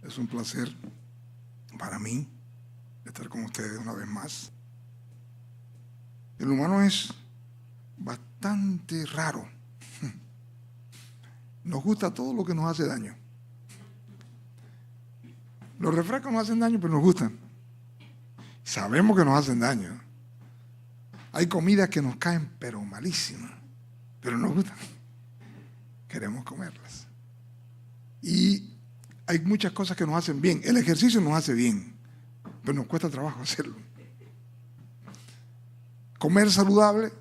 Es un placer para mí estar con ustedes una vez más. El humano es bastante raro. Nos gusta todo lo que nos hace daño. Los refrescos nos hacen daño, pero nos gustan. Sabemos que nos hacen daño. Hay comidas que nos caen, pero malísimas, pero nos gustan. Queremos comerlas. Y hay muchas cosas que nos hacen bien. El ejercicio nos hace bien, pero nos cuesta trabajo hacerlo. Comer saludable.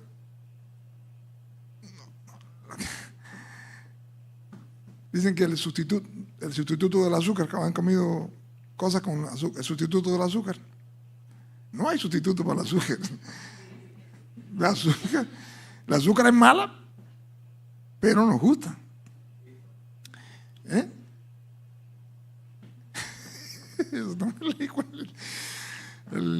Dicen que el sustituto del azúcar, que han comido cosas con azúcar, el sustituto del azúcar. No hay sustituto para el azúcar. La azúcar es mala, pero nos gusta.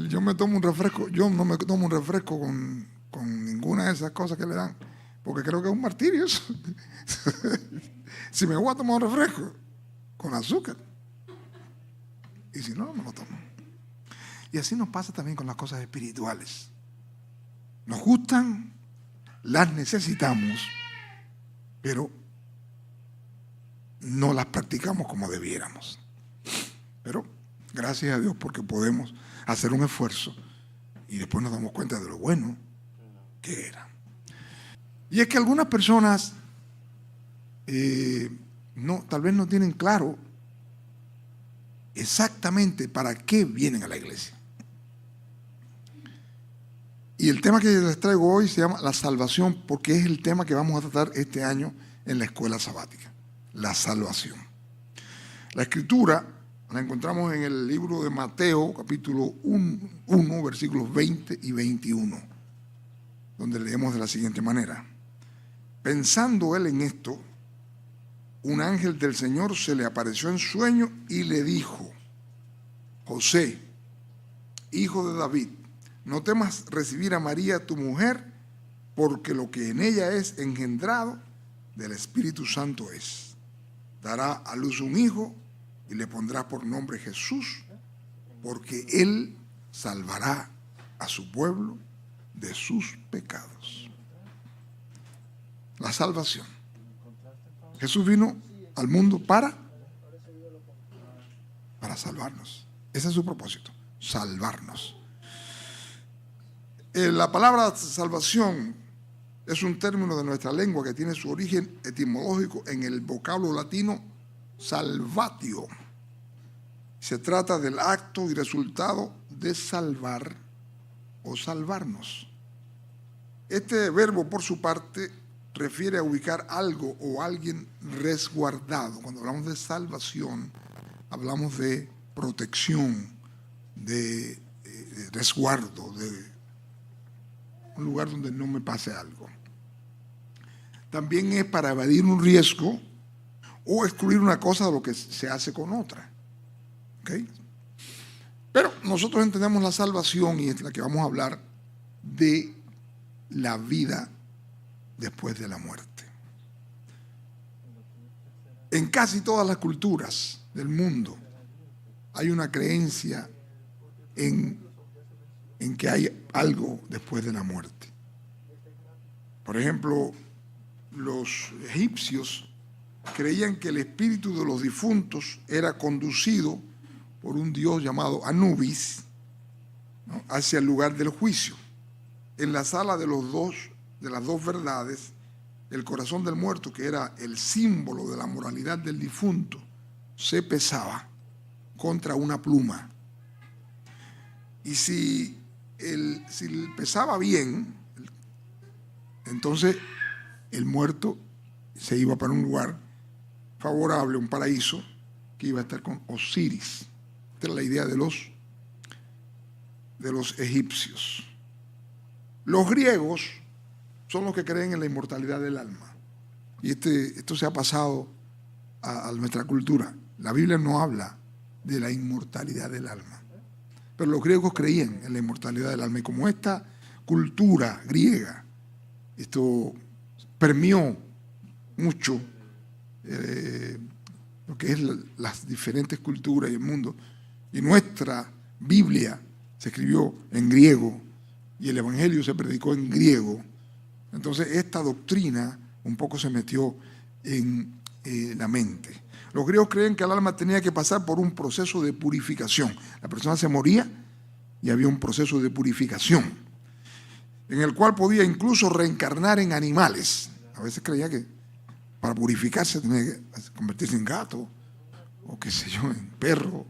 Yo me tomo un refresco, yo no me tomo un refresco con ninguna de esas cosas que le dan, porque creo que es un martirio eso. Si me voy a tomar un refresco con azúcar, y si no, no me lo tomo. Y así nos pasa también con las cosas espirituales. Nos gustan, las necesitamos, pero no las practicamos como debiéramos. Pero gracias a Dios porque podemos hacer un esfuerzo y después nos damos cuenta de lo bueno que era. Y es que algunas personas tal vez no tienen claro exactamente para qué vienen a la iglesia. Y el tema que les traigo hoy se llama la salvación, porque es el tema que vamos a tratar este año en la escuela sabática, la salvación. La escritura la encontramos en el libro de Mateo, capítulo 1, versículos 20 y 21, donde leemos de la siguiente manera. Pensando él en esto, un ángel del Señor se le apareció en sueño y le dijo: José, hijo de David, no temas recibir a María tu mujer, porque lo que en ella es engendrado del Espíritu Santo es. Dará a luz un hijo y le pondrá por nombre Jesús, porque él salvará a su pueblo de sus pecados. La salvación. Jesús vino al mundo para salvarnos. Ese es su propósito, salvarnos. La palabra salvación es un término de nuestra lengua que tiene su origen etimológico en el vocablo latino salvatio. Se trata del acto y resultado de salvar o salvarnos. Este verbo, por su parte, refiere a ubicar algo o alguien resguardado. Cuando hablamos de salvación, hablamos de protección, de resguardo, de un lugar donde no me pase algo. También es para evadir un riesgo o excluir una cosa de lo que se hace con otra. ¿Okay? Pero nosotros entendemos la salvación, y es la que vamos a hablar, de la vida después de la muerte. En casi todas las culturas del mundo hay una creencia en que hay algo después de la muerte. Por ejemplo, los egipcios creían que el espíritu de los difuntos era conducido por un dios llamado Anubis, ¿no?, hacia el lugar del juicio. En la sala de las dos verdades, el corazón del muerto, que era el símbolo de la moralidad del difunto, se pesaba contra una pluma. Y si pesaba bien, entonces el muerto se iba para un lugar favorable, un paraíso, que iba a estar con Osiris. Esta era la idea de los egipcios. Los griegos son los que creen en la inmortalidad del alma. Y esto se ha pasado a nuestra cultura. La Biblia no habla de la inmortalidad del alma, pero los griegos creían en la inmortalidad del alma. Y como esta cultura griega, esto permeó mucho lo lo que es las diferentes culturas y el mundo. Y nuestra Biblia se escribió en griego y el Evangelio se predicó en griego. Entonces esta doctrina un poco se metió en la mente. Los griegos creen que el alma tenía que pasar por un proceso de purificación. La persona se moría y había un proceso de purificación, en el cual podía incluso reencarnar en animales. A veces creía que para purificarse tenía que convertirse en gato, o qué sé yo, en perro,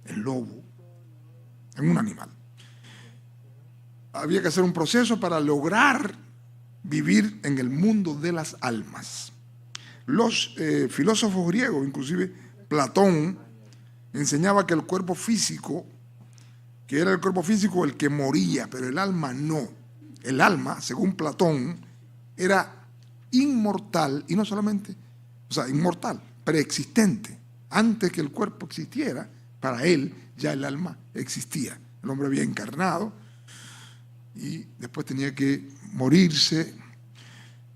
en lobo, en un animal. Había que hacer un proceso para lograr vivir en el mundo de las almas. Los filósofos griegos, inclusive Platón, enseñaba que el cuerpo físico, que era el cuerpo físico el que moría, pero el alma no. El alma, según Platón, era inmortal, y no solamente, o sea, inmortal, preexistente. Antes que el cuerpo existiera, para él ya el alma existía. El hombre había encarnado y después tenía que morirse.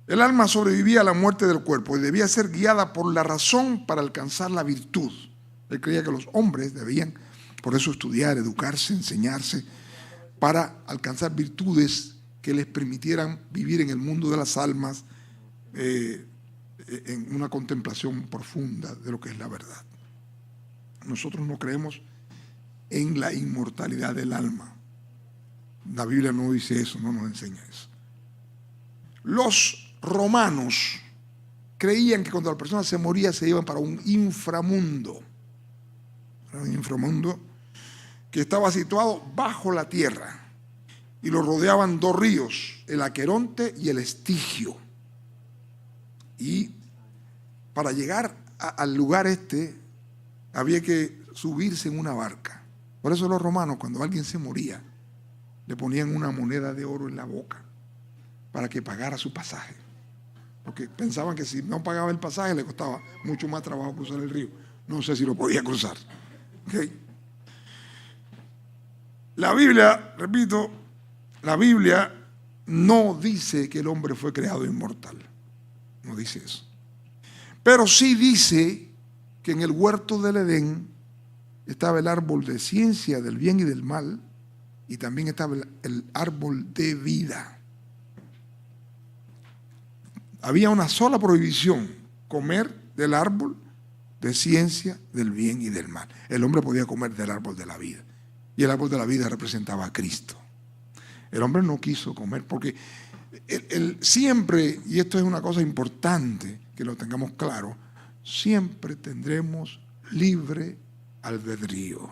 El alma sobrevivía a la muerte del cuerpo y debía ser guiada por la razón para alcanzar la virtud. Él creía que los hombres debían, por eso, estudiar, educarse, enseñarse, para alcanzar virtudes que les permitieran vivir en el mundo de las almas en una contemplación profunda de lo que es la verdad. Nosotros no creemos en la inmortalidad del alma. La Biblia no dice eso, no nos enseña eso. Los romanos creían que cuando la persona se moría se iban para un inframundo. Era un inframundo que estaba situado bajo la tierra y lo rodeaban dos ríos, el Aqueronte y el Estigio. Y para llegar al lugar había que subirse en una barca. Por eso los romanos, cuando alguien se moría, le ponían una moneda de oro en la boca para que pagara su pasaje. Porque pensaban que si no pagaba el pasaje le costaba mucho más trabajo cruzar el río. No sé si lo podía cruzar. ¿Okay? La Biblia, repito, la Biblia no dice que el hombre fue creado inmortal. No dice eso. Pero sí dice que en el huerto del Edén estaba el árbol de ciencia del bien y del mal, y también estaba el árbol de vida. Había una sola prohibición: comer del árbol de ciencia del bien y del mal. El hombre podía comer del árbol de la vida, y el árbol de la vida representaba a Cristo. El hombre no quiso comer porque él siempre, y esto es una cosa importante que lo tengamos claro, siempre tendremos libre albedrío.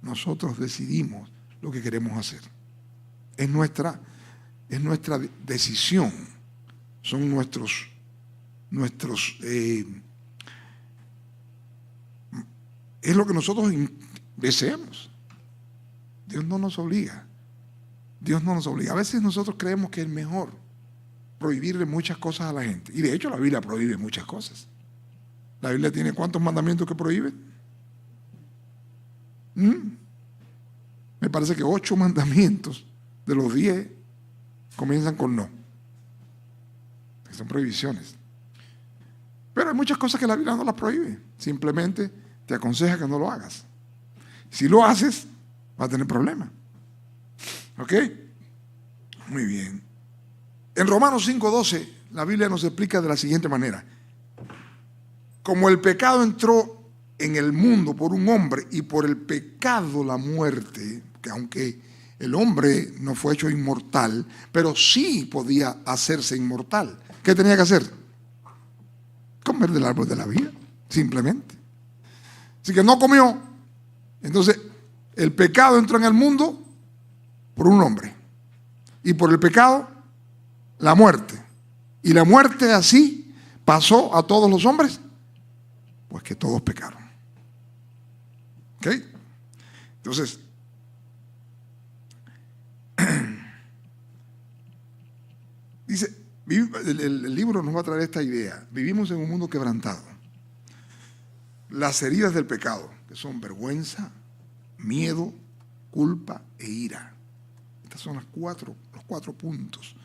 Nosotros decidimos lo que queremos hacer. Es nuestra decisión. Son nuestros es lo que nosotros deseamos. Dios no nos obliga. Dios no nos obliga. A veces nosotros creemos que es mejor prohibirle muchas cosas a la gente. Y de hecho la Biblia prohíbe muchas cosas. La Biblia tiene ¿cuántos mandamientos que prohíbe? Me parece que 8 mandamientos de los 10 comienzan con no. Son prohibiciones. Pero hay muchas cosas que la Biblia no las prohíbe. Simplemente te aconseja que no lo hagas. Si lo haces, vas a tener problemas. ¿Ok? Muy bien. En Romanos 5:12, la Biblia nos explica de la siguiente manera: como el pecado entró en el mundo por un hombre y por el pecado la muerte, que aunque el hombre no fue hecho inmortal, pero sí podía hacerse inmortal. ¿Qué tenía que hacer? Comer del árbol de la vida, simplemente. Así que no comió. Entonces, el pecado entró en el mundo por un hombre. Y por el pecado, la muerte. Y la muerte así pasó a todos los hombres, pues que todos pecaron. ¿Ok? Entonces, dice, el libro nos va a traer esta idea. Vivimos en un mundo quebrantado. Las heridas del pecado, que son vergüenza, miedo, culpa e ira. Estas son los 4 puntos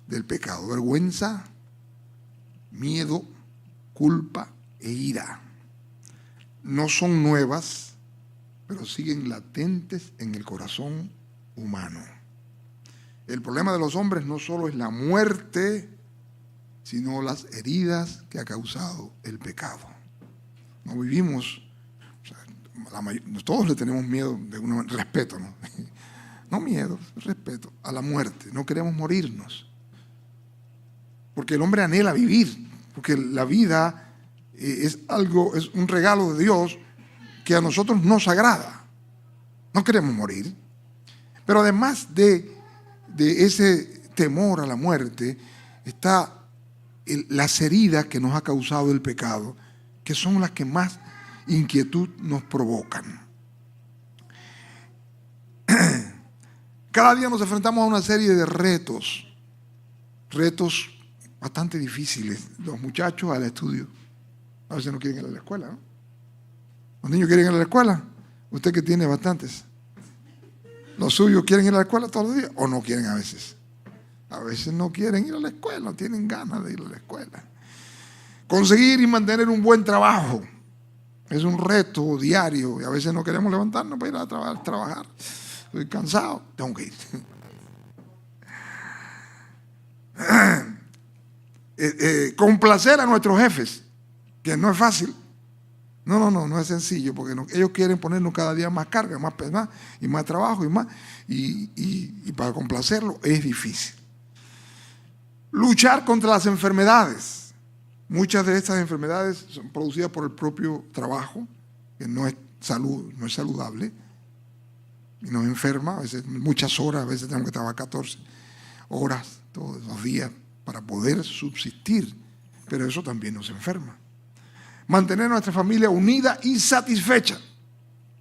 del pecado: vergüenza, miedo, culpa e ira. no son nuevas, pero siguen latentes en el corazón humano. El problema de los hombres no solo es la muerte, sino las heridas que ha causado el pecado. No vivimos, o sea, todos le tenemos miedo, respeto, ¿no? No miedo, respeto a la muerte. No queremos morirnos. Porque el hombre anhela vivir, porque la vida es un regalo de Dios que a nosotros nos agrada. No queremos morir. Pero además de ese temor a la muerte, está las heridas que nos ha causado el pecado, que son las que más inquietud nos provocan. Cada día nos enfrentamos a una serie de retos bastante difíciles. Los muchachos al estudio, a veces no quieren ir a la escuela, ¿no? Los niños quieren ir a la escuela, usted que tiene bastantes. ¿Los suyos quieren ir a la escuela todos los días o no quieren a veces? A veces no quieren ir a la escuela, no tienen ganas de ir a la escuela. Conseguir y mantener un buen trabajo es un reto diario y a veces no queremos levantarnos para ir a trabajar. Estoy cansado, tengo que ir. Complacer a nuestros jefes, que no es fácil. No es sencillo, porque ellos quieren ponernos cada día más carga, más y más trabajo y para complacerlo es difícil. Luchar contra las enfermedades. Muchas de estas enfermedades son producidas por el propio trabajo, que no es saludable y nos enferma. A veces muchas horas, a veces tenemos que trabajar 14 horas todos los días para poder subsistir, pero eso también nos enferma. Mantener a nuestra familia unida y satisfecha,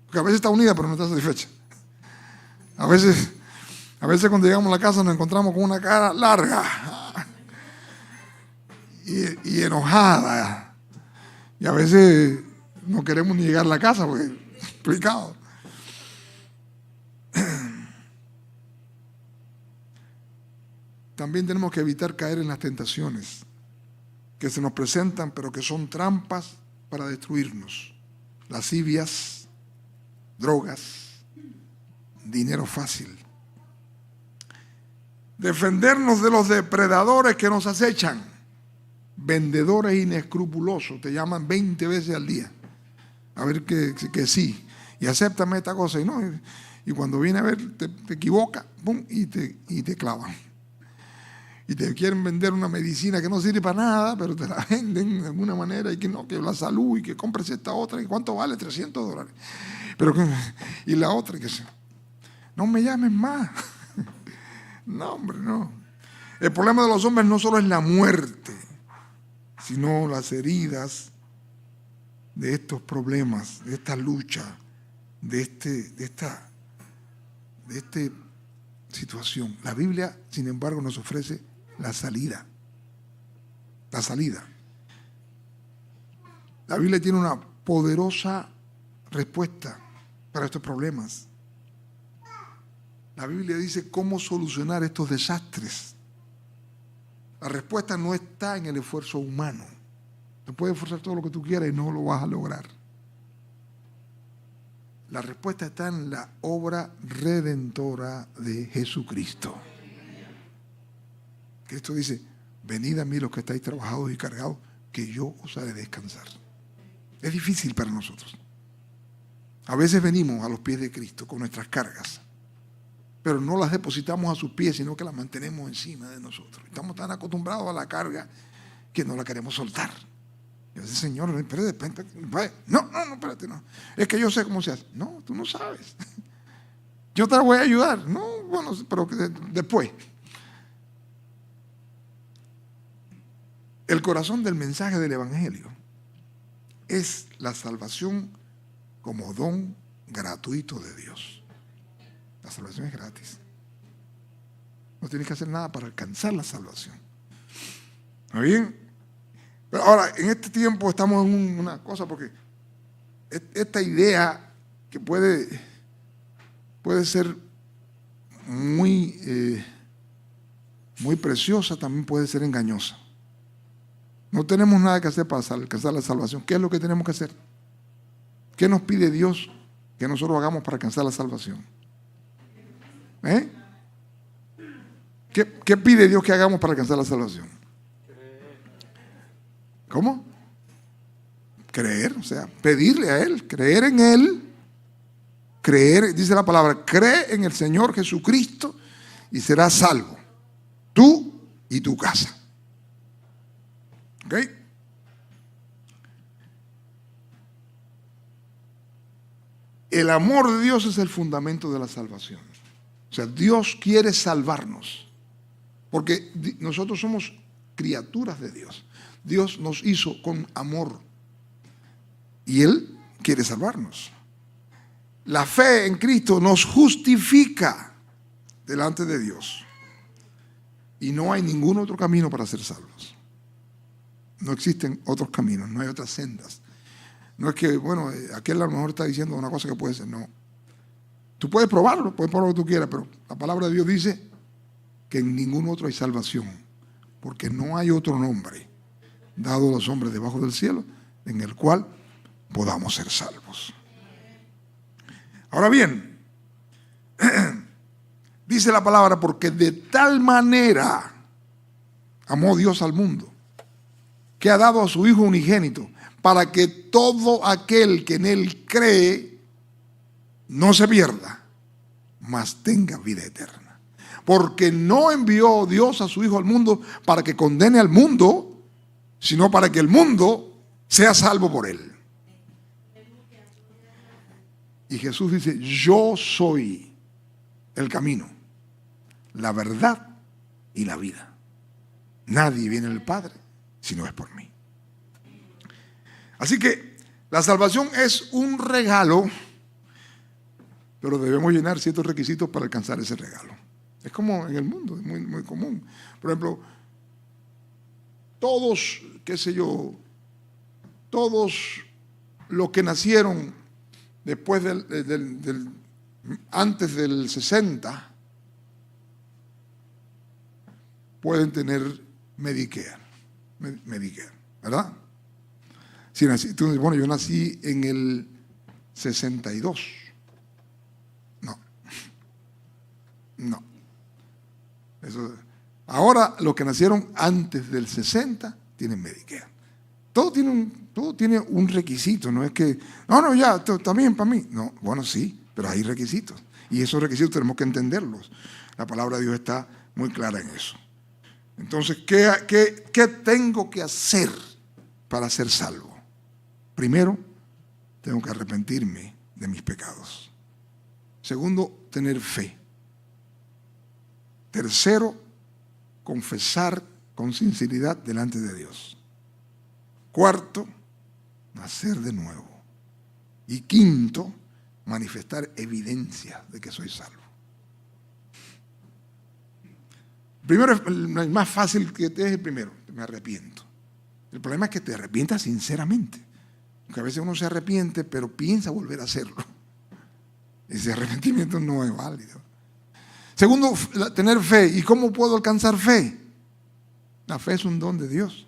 porque a veces está unida pero no está satisfecha. A veces cuando llegamos a la casa nos encontramos con una cara larga y enojada, y a veces no queremos ni llegar a la casa porque es complicado. También tenemos que evitar caer en las tentaciones que se nos presentan, pero que son trampas para destruirnos. Lascivias, drogas, dinero fácil. Defendernos de los depredadores que nos acechan. Vendedores inescrupulosos, te llaman 20 veces al día. A ver que sí. Y acéptame esta cosa. Y cuando viene a ver, te equivoca, pum, y te clavan. Y te quieren vender una medicina que no sirve para nada, pero te la venden de alguna manera, y que la salud, y que compres esta otra, y ¿cuánto vale? $300. Y la otra, que no me llames más. No, hombre, no. El problema de los hombres no solo es la muerte, sino las heridas de estos problemas, de esta lucha, de esta situación. La Biblia, sin embargo, nos ofrece la salida. La salida. La Biblia tiene una poderosa respuesta para estos problemas. La Biblia dice cómo solucionar estos desastres. La respuesta no está en el esfuerzo humano. Te puedes esforzar todo lo que tú quieras y no lo vas a lograr. La respuesta está en la obra redentora de Jesucristo. Cristo dice: venid a mí los que estáis trabajados y cargados, que yo os haré descansar. Es difícil para nosotros. A veces venimos a los pies de Cristo con nuestras cargas, pero no las depositamos a sus pies, sino que las mantenemos encima de nosotros. Estamos tan acostumbrados a la carga que no la queremos soltar. Y a veces, Señor, espérate, no, espérate, no. Es que yo sé cómo se hace. No, tú no sabes. Yo te voy a ayudar. No, bueno, pero después. El corazón del mensaje del Evangelio es la salvación como don gratuito de Dios. La salvación es gratis. No tienes que hacer nada para alcanzar la salvación. ¿Está bien? Pero ahora, en este tiempo estamos en una cosa, porque esta idea que puede ser muy preciosa, también puede ser engañosa. No tenemos nada que hacer para alcanzar la salvación. ¿Qué es lo que tenemos que hacer? ¿Qué nos pide Dios que nosotros hagamos para alcanzar la salvación? ¿Qué pide Dios que hagamos para alcanzar la salvación? ¿Cómo? Creer, o sea, pedirle a Él, creer en Él, creer, dice la palabra, cree en el Señor Jesucristo y serás salvo, tú y tu casa. ¿Ok? El amor de Dios es el fundamento de la salvación. O sea, Dios quiere salvarnos, porque nosotros somos criaturas de Dios. Dios nos hizo con amor y Él quiere salvarnos. La fe en Cristo nos justifica delante de Dios. Y no hay ningún otro camino para ser salvos. No existen otros caminos, no hay otras sendas. No es que, bueno, aquel a lo mejor está diciendo una cosa que puede ser, no. Tú puedes probarlo, puedes probar lo que tú quieras, pero la palabra de Dios dice que en ningún otro hay salvación, porque no hay otro nombre dado a los hombres debajo del cielo en el cual podamos ser salvos. Ahora bien, dice la palabra, porque de tal manera amó Dios al mundo, que ha dado a su Hijo unigénito, para que todo aquel que en Él cree no se pierda, mas tenga vida eterna. Porque no envió Dios a su Hijo al mundo para que condene al mundo, sino para que el mundo sea salvo por Él. Y Jesús dice, yo soy el camino, la verdad y la vida. Nadie viene al Padre si no es por mí. Así que la salvación es un regalo, pero debemos llenar ciertos requisitos para alcanzar ese regalo. Es como en el mundo, es muy, muy común. Por ejemplo, todos, qué sé yo, todos los que nacieron después antes del 60 pueden tener Medicare, ¿verdad? Si nací, tú dices, bueno, yo nací en el 62. No. Eso, ahora los que nacieron antes del 60 tienen Medicare. Todo tiene un requisito, no es que, no, ya, está bien para mí. No, bueno, sí, pero hay requisitos. Y esos requisitos tenemos que entenderlos. La palabra de Dios está muy clara en eso. Entonces, ¿qué tengo que hacer para ser salvo? Primero, tengo que arrepentirme de mis pecados. Segundo, tener fe. Tercero, confesar con sinceridad delante de Dios. Cuarto, nacer de nuevo. Y quinto, manifestar evidencia de que soy salvo. Primero, el más fácil que es el primero, me arrepiento. El problema es que te arrepientas sinceramente. Porque a veces uno se arrepiente, pero piensa volver a hacerlo. Ese arrepentimiento no es válido. Segundo, tener fe. ¿Y cómo puedo alcanzar fe? La fe es un don de Dios.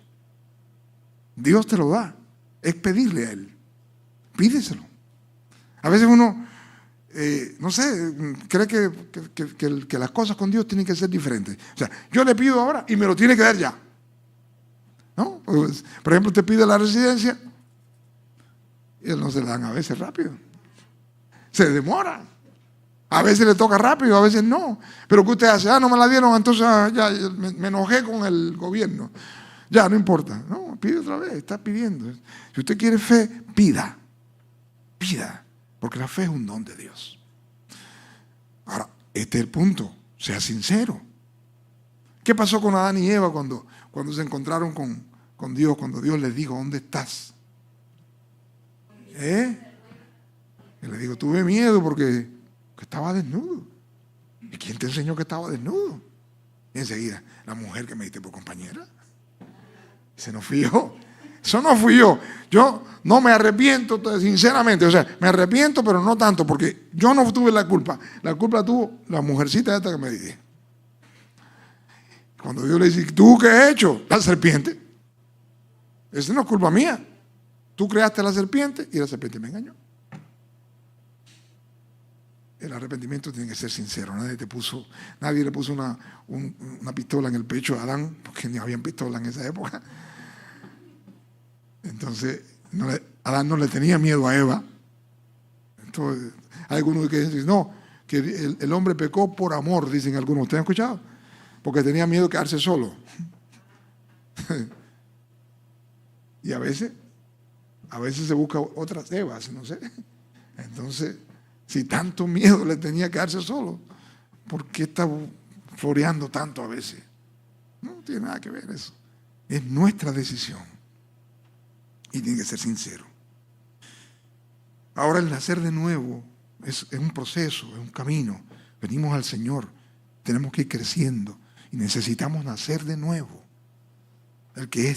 Dios te lo da. Es pedirle a Él. Pídeselo. A veces uno, no sé, cree que las cosas con Dios tienen que ser diferentes. O sea, yo le pido ahora y me lo tiene que dar ya. ¿No? Pues, por ejemplo, te pide la residencia y Él no se la dan a veces rápido. Se demora. A veces le toca rápido, a veces no. Pero ¿qué usted hace? No me la dieron, entonces ya me enojé con el gobierno. Ya, no importa. No, pide otra vez, está pidiendo. Si usted quiere fe, pida. Pida. Porque la fe es un don de Dios. Ahora, este es el punto. Sea sincero. ¿Qué pasó con Adán y Eva cuando se encontraron con Dios? Cuando Dios les dijo, ¿dónde estás? Y le digo, tuve miedo porque estaba desnudo. ¿Y quién te enseñó que estaba desnudo? Y enseguida, la mujer que me diste por compañera. Ese no fui yo. Eso no fui yo. Yo no me arrepiento, sinceramente. O sea, me arrepiento, pero no tanto, porque yo no tuve la culpa. La culpa la tuvo la mujercita esta que me dije. Cuando Dios le dice, ¿tú qué has hecho? La serpiente. Esa no es culpa mía. Tú creaste la serpiente y la serpiente me engañó. el arrepentimiento tiene que ser sincero. Nadie le puso una pistola en el pecho a Adán, porque ni habían pistola en esa época. Entonces, Adán no le tenía miedo a Eva. Entonces, hay algunos que dicen, no, que el hombre pecó por amor, dicen algunos. ¿Ustedes han escuchado? Porque tenía miedo de quedarse solo. Y a veces se busca otras Evas, no sé. Entonces, si tanto miedo le tenía que quedarse solo, ¿por qué está floreando tanto a veces? No tiene nada que ver eso. Es nuestra decisión. Y tiene que ser sincero. Ahora el nacer de nuevo es un proceso, es un camino. Venimos al Señor, tenemos que ir creciendo y necesitamos nacer de nuevo. El que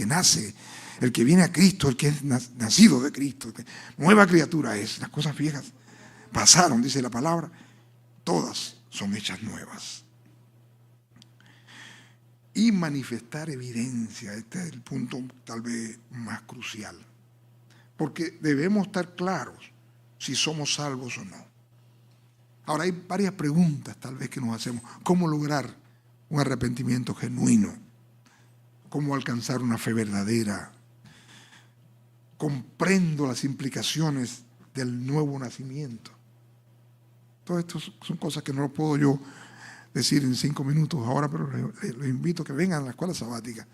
nace, el que viene a Cristo, el que es nacido de Cristo, nueva criatura es. Las cosas viejas pasaron, dice la palabra, todas son hechas nuevas. Y manifestar evidencia, este es el punto tal vez más crucial, porque debemos estar claros si somos salvos o no. Ahora hay varias preguntas tal vez que nos hacemos. ¿Cómo lograr un arrepentimiento genuino? ¿Cómo alcanzar una fe verdadera? Comprendo las implicaciones del nuevo nacimiento. Todo esto son cosas que no lo puedo yo decir en 5 minutos ahora, pero les invito a que vengan a la escuela sabática,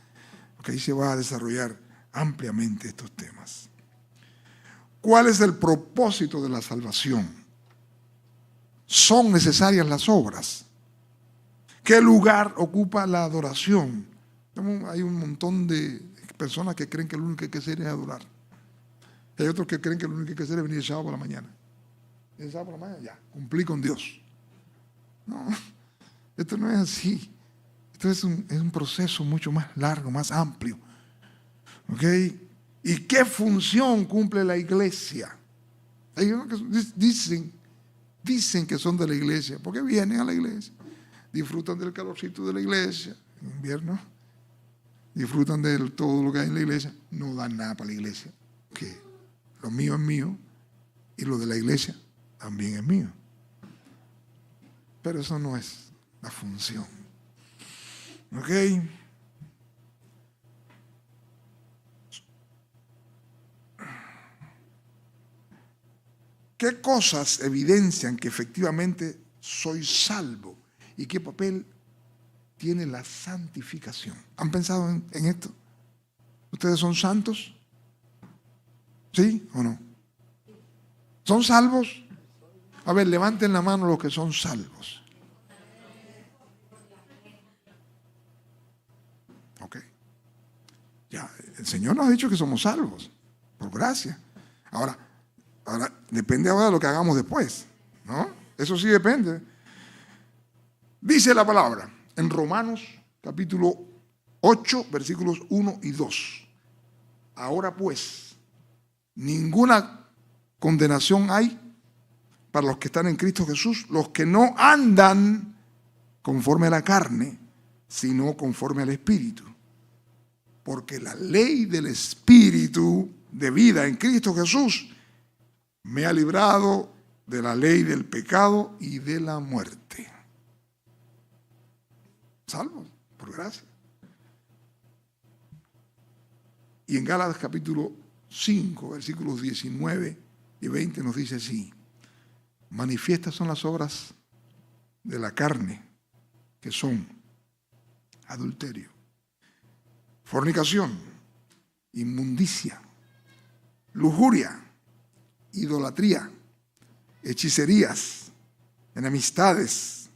porque ahí se va a desarrollar ampliamente estos temas. ¿Cuál es el propósito de la salvación? ¿Son necesarias las obras? ¿Qué lugar ocupa la adoración? Hay un montón de personas que creen que lo único que hay que hacer es adorar. Y hay otros que creen que lo único que hay que hacer es venir el sábado por la mañana. Y el sábado por la mañana ya, cumplí con Dios. No, esto no es así. Esto es un proceso mucho más largo, más amplio. ¿Ok? ¿Y qué función cumple la iglesia? Hay unos que dicen que son de la iglesia, porque vienen a la iglesia, disfrutan del calorcito de la iglesia, en invierno, disfrutan de todo lo que hay en la iglesia, no dan nada para la iglesia, que lo mío es mío y lo de la iglesia también es mío. Pero eso no es la función. ¿Ok? ¿Qué cosas evidencian que efectivamente soy salvo? ¿Y qué papel tiene la santificación? ¿Han pensado en esto? ¿Ustedes son santos? ¿Sí o no? ¿Son salvos? A ver, levanten la mano los que son salvos. Ok. Ya, el Señor nos ha dicho que somos salvos, por gracia. Ahora, depende ahora de lo que hagamos después, ¿no? Eso sí depende. Dice la palabra en Romanos capítulo 8, versículos 1 y 2. Ahora pues, ninguna condenación hay para los que están en Cristo Jesús, los que no andan conforme a la carne, sino conforme al Espíritu. Porque la ley del Espíritu de vida en Cristo Jesús me ha librado de la ley del pecado y de la muerte. Salvos, por gracia. Y en Gálatas capítulo 5, versículos 19 y 20 nos dice así: manifiestas son las obras de la carne, que son adulterio, fornicación, inmundicia, lujuria, idolatría, hechicerías, enemistades,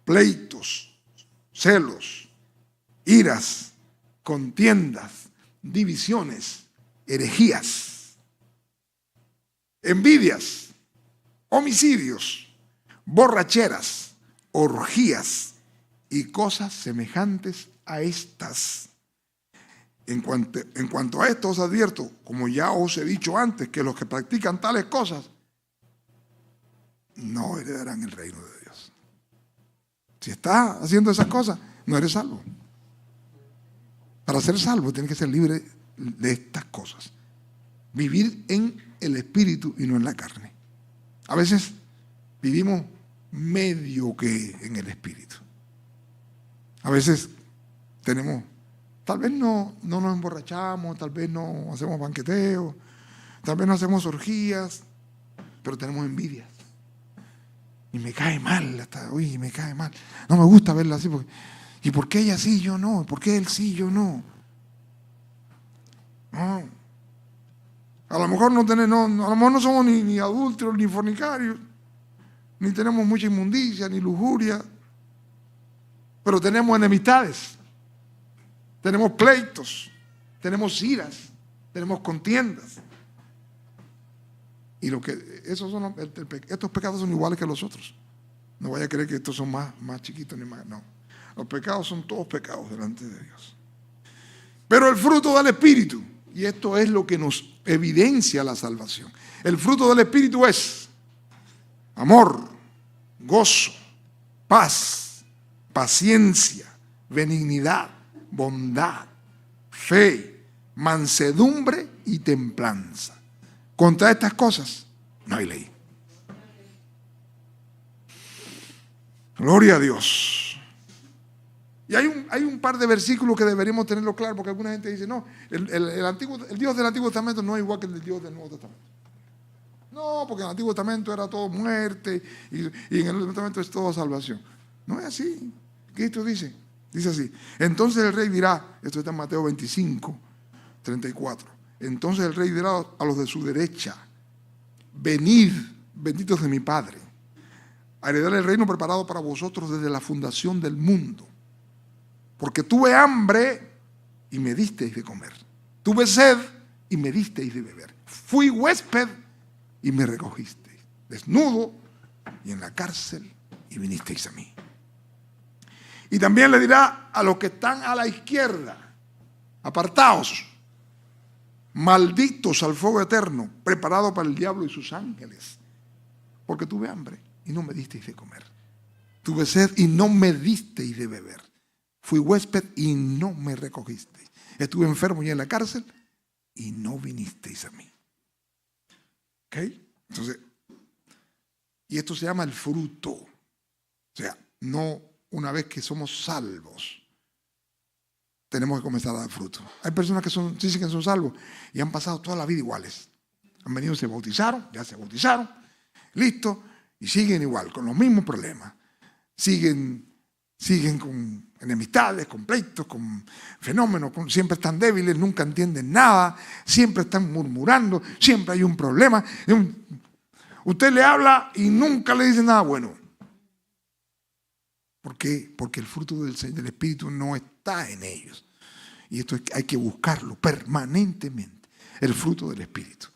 pleitos, celos, iras, contiendas, divisiones, herejías, envidias, homicidios, borracheras, orgías y cosas semejantes a estas. En cuanto a esto os advierto, como ya os he dicho antes, que los que practican tales cosas no heredarán el reino de Dios. Si estás haciendo esas cosas, no eres salvo. Para ser salvo tienes que ser libre de estas cosas. Vivir en el Espíritu y no en la carne. A veces vivimos medio que en el espíritu. A veces tenemos, tal vez no nos emborrachamos, tal vez no hacemos banqueteos, tal vez no hacemos orgías, pero tenemos envidias. Y me cae mal, me cae mal. No me gusta verla así. ¿Y por qué ella sí, yo no? ¿Por qué él sí, yo no? No. A lo mejor no somos ni adúlteros, ni fornicarios, ni tenemos mucha inmundicia, ni lujuria, pero tenemos enemistades, tenemos pleitos, tenemos iras, tenemos contiendas. Y estos pecados son iguales que los otros. No vaya a creer que estos son más chiquitos ni más. No. Los pecados son todos pecados delante de Dios. Pero el fruto del Espíritu, y esto es lo que nos evidencia la salvación. El fruto del Espíritu es amor, gozo, paz, paciencia, benignidad, bondad, fe, mansedumbre y templanza. Contra estas cosas no hay ley. Gloria a Dios. Y hay un par de versículos que deberíamos tenerlo claro, porque alguna gente dice, no, el Dios del Antiguo Testamento no es igual que el Dios del Nuevo Testamento. No, porque en el Antiguo Testamento era todo muerte y en el Nuevo Testamento es todo salvación. No es así. Cristo dice así. Entonces el rey dirá, esto está en Mateo 25, 34. Entonces el rey dirá a los de su derecha, venid, benditos de mi Padre, a heredar el reino preparado para vosotros desde la fundación del mundo. Porque tuve hambre y me disteis de comer. Tuve sed y me disteis de beber. Fui huésped y me recogisteis. Desnudo y en la cárcel y vinisteis a mí. Y también le dirá a los que están a la izquierda, apartaos, malditos al fuego eterno, preparado para el diablo y sus ángeles. Porque tuve hambre y no me disteis de comer. Tuve sed y no me disteis de beber. Fui huésped y no me recogisteis. Estuve enfermo y en la cárcel y no vinisteis a mí. ¿Ok? Entonces, y esto se llama el fruto. O sea, no una vez que somos salvos, tenemos que comenzar a dar fruto. Hay personas que dicen que son salvos y han pasado toda la vida iguales. Han venido, se bautizaron, listo, y siguen igual, con los mismos problemas. Siguen con enemistades, con pleitos, con fenómenos, siempre están débiles, nunca entienden nada, siempre están murmurando, siempre hay un problema. Usted le habla y nunca le dice nada bueno. ¿Por qué? Porque el fruto del Espíritu no está en ellos. Y esto hay que buscarlo permanentemente, el fruto del Espíritu.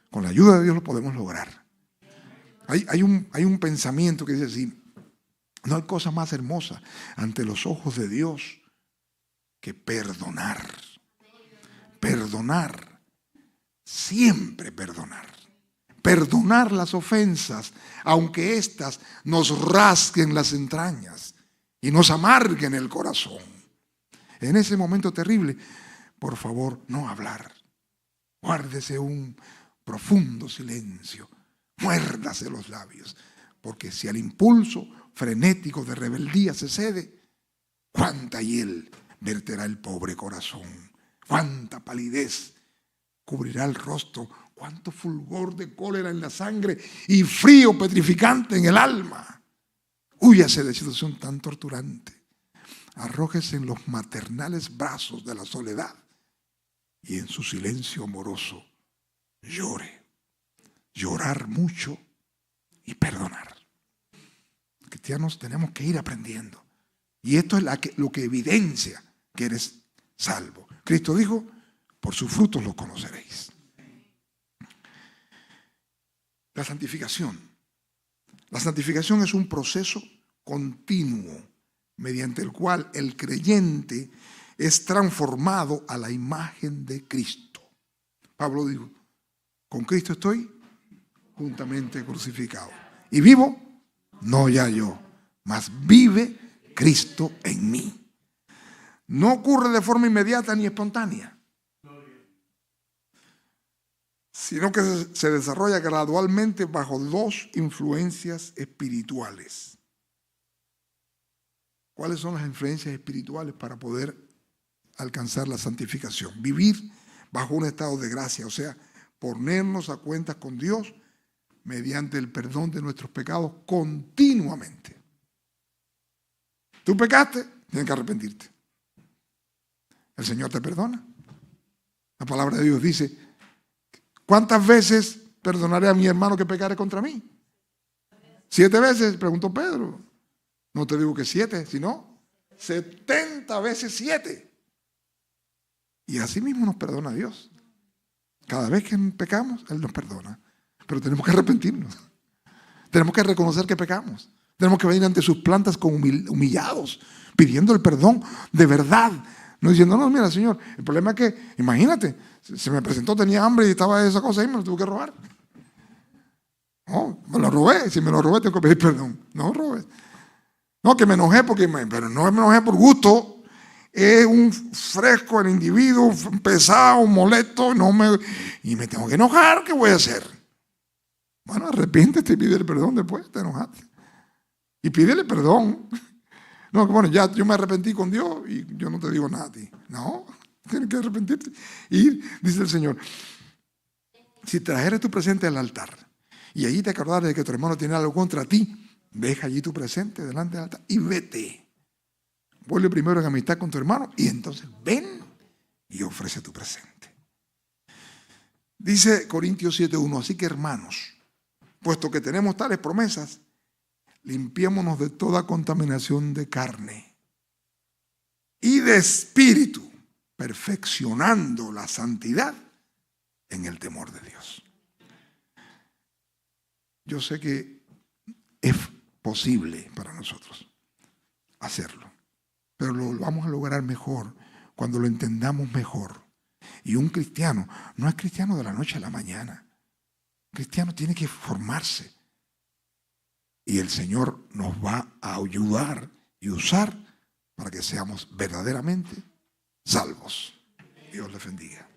Con la ayuda de Dios lo podemos lograr. Hay un pensamiento que dice así: no hay cosa más hermosa ante los ojos de Dios que perdonar. Perdonar. Siempre perdonar. Perdonar las ofensas, aunque éstas nos rasguen las entrañas y nos amarguen el corazón. En ese momento terrible, por favor, no hablar. Guárdese un profundo silencio. Muérdase los labios. Porque si al impulso frenético de rebeldía se cede, cuánta hiel verterá el pobre corazón, cuánta palidez cubrirá el rostro, cuánto fulgor de cólera en la sangre y frío petrificante en el alma. Húyase de situación tan torturante, arrójese en los maternales brazos de la soledad y en su silencio amoroso llore. Llorar mucho y perdonar. Cristianos, tenemos que ir aprendiendo. Y esto es lo que evidencia que eres salvo. Cristo dijo, por sus frutos los conoceréis. La santificación. La santificación es un proceso continuo mediante el cual el creyente es transformado a la imagen de Cristo. Pablo dijo, con Cristo estoy juntamente crucificado. Y vivo, no ya yo, mas vive Cristo en mí. No ocurre de forma inmediata ni espontánea. sino que se desarrolla gradualmente bajo dos influencias espirituales. ¿Cuáles son las influencias espirituales para poder alcanzar la santificación? Vivir bajo un estado de gracia, o sea, ponernos a cuentas con Dios mediante el perdón de nuestros pecados continuamente. Tú pecaste, tienes que arrepentirte. El Señor te perdona. La palabra de Dios dice, ¿cuántas veces perdonaré a mi hermano que pecare contra mí? 7 veces, preguntó Pedro. No te digo que 7, sino 70 veces 7. Y así mismo nos perdona Dios. Cada vez que pecamos, Él nos perdona. Pero tenemos que arrepentirnos. Tenemos que reconocer que pecamos. Tenemos que venir ante sus plantas con humillados, pidiendo el perdón de verdad. No diciendo, no, mira, Señor, el problema es que, imagínate, se me presentó, tenía hambre y estaba esa cosa ahí, me lo tuve que robar. No, me lo robé. Si me lo robé, tengo que pedir perdón. No robes. No, que me enojé pero no me enojé por gusto. Es un fresco el individuo, pesado, molesto, y me tengo que enojar. ¿Qué voy a hacer? Bueno, arrepiéntete y pídele perdón después, te enojaste. Y pídele perdón. No, que bueno, ya yo me arrepentí con Dios y yo no te digo nada a ti. No, tienes que arrepentirte. Y dice el Señor, si trajeres tu presente al altar y allí te acordares de que tu hermano tiene algo contra ti, deja allí tu presente delante del altar y vete. Vuelve primero en amistad con tu hermano y entonces ven y ofrece tu presente. Dice Corintios 7:1, así que hermanos, puesto que tenemos tales promesas, limpiémonos de toda contaminación de carne y de espíritu, perfeccionando la santidad en el temor de Dios. Yo sé que es posible para nosotros hacerlo, pero lo vamos a lograr mejor cuando lo entendamos mejor. Y un cristiano no es cristiano de la noche a la mañana. Un cristiano tiene que formarse. Y el Señor nos va a ayudar y usar para que seamos verdaderamente salvos. Dios les bendiga.